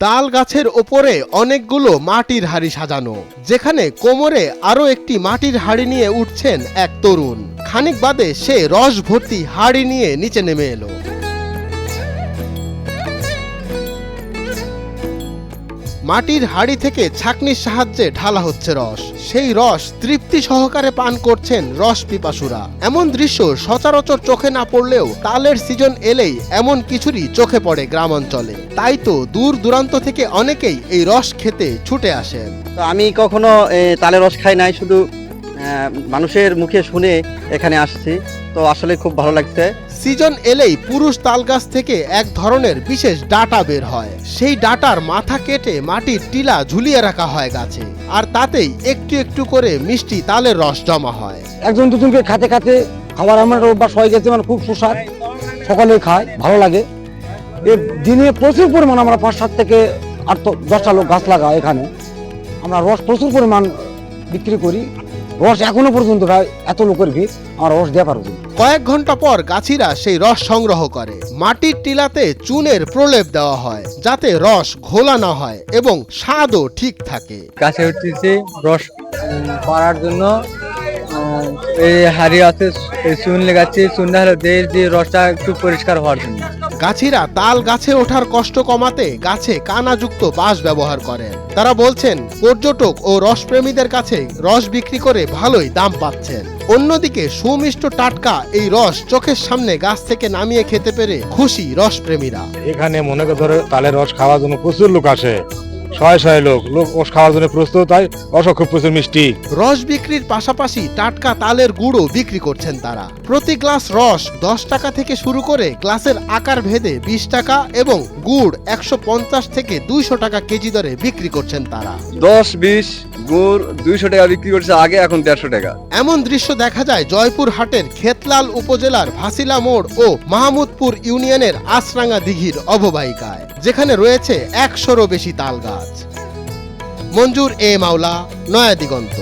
তাল গাছের ওপরে অনেকগুলো মাটির হাড়ি সাজানো, যেখানে কোমরে আরো একটি মাটির হাড়ি নিয়ে উঠছেন এক তরুণ। খানিক বাদে সে রস ভর্তি হাড়ি নিয়ে নিচে নেমে এলো। মাটির হাড়ি থেকে ছাঁকনির সাহায্যে ঢালা হচ্ছে রস। সেই রস তৃপ্তি সহকারে পান করছেন রস পিপাসুরা। এমন দৃশ্য সচরাচর চোখে না পড়লেও তালের সিজন এলেই এমন কিছুরই চোখে পড়ে গ্রামাঞ্চলে। তাই তো দূর দূরান্ত থেকে অনেকেই এই রস খেতে ছুটে আসেন। তো আমি কখনো তালের রস খাই নাই, শুধু মানুষের মুখে শুনে এখানে আসছি। তো আসলে খুব ভালো লাগছে। সিজন এলেই পুরুষ তাল গাছ থেকে এক ধরনের বিশেষ ডাটা বের হয়। সেই ডাটার মাথা কেটে মাটির টিলা ঝুলিয়ে রাখা হয় গাছে, আর তাতেই একটু একটু করে মিষ্টি তালের রস জমা হয়। একজন দুজনকে খাতে খাতে খাবার আমার অভ্যাস হয়ে গেছে, মানে খুব সুস্বাদ। সকালে খায়, ভালো লাগে। এর দিনে প্রচুর পরিমাণ আমরা 5-7 থেকে 8-10টা লোক গাছ লাগাই এখানে। আমরা রস প্রচুর পরিমাণ বিক্রি করি। রস এখনো পর্যন্ত এত লোকের ভিড়, আমরা রস দেওয়া পারবো। কয়েক ঘন্টা পর গাছিরা সেই রস সংগ্রহ করে। মাটির টিলাতে চুনের প্রলেপ দেওয়া হয়, যাতে রস ঘোলা না হয় এবং স্বাদও ঠিক থাকে। গাছে উঠতেছি রস পাড়ার জন্য। এই হাড়ি আছে, চুন লেগাচ্ছি, চুন ঢালে দিয়ে যে রসটা একটু পরিষ্কার হওয়ার জন্য। গাছিরা তাল গাছে ওঠার কষ্ট কমাতে গাছে কানাযুক্ত বাঁশ ব্যবহার করেন। তারা বলছেন পর্যটক ও রসপ্রেমীদের কাছে রস বিক্রি করে ভালোই দাম পাচ্ছেন। অন্যদিকে সুমিষ্ট টাটকা এই রস চোখের সামনে গাছ থেকে নামিয়ে খেতে পেরে খুশি রসপ্রেমীরা। এখানে মনে করে তালের রস খাওয়ার জন্য প্রচুর লোক আসে, শয়ে শয়ে লোক রস খাওয়ার জন্য প্রস্তুত। তাই রস খুব প্রচুর মিষ্টি। রস বিক্রির পাশাপাশি টাটকা তালের গুড়ও বিক্রি করছেন তারা। প্রতি গ্লাস রস 10 টাকা থেকে শুরু করে গ্লাসের আকার ভেদে 20 টাকা এবং গুড় 150 থেকে 200 টাকা কেজি দরে বিক্রি করছেন তারা। 10-20 গুড় 200 টাকা বিক্রি করছে আগে, এখন 150 টাকা। এমন দৃশ্য দেখা যায় জয়পুর হাটের খেতলাল উপজেলার ভাসিলা মোড় ও মাহমুদপুর ইউনিয়নের আশরাঙ্গা দিঘির অববাহিকায়, যেখানে রয়েছে 100-রও বেশি তাল গাছ। মঞ্জুর এ মাওলা, নয়া দিগন্ত।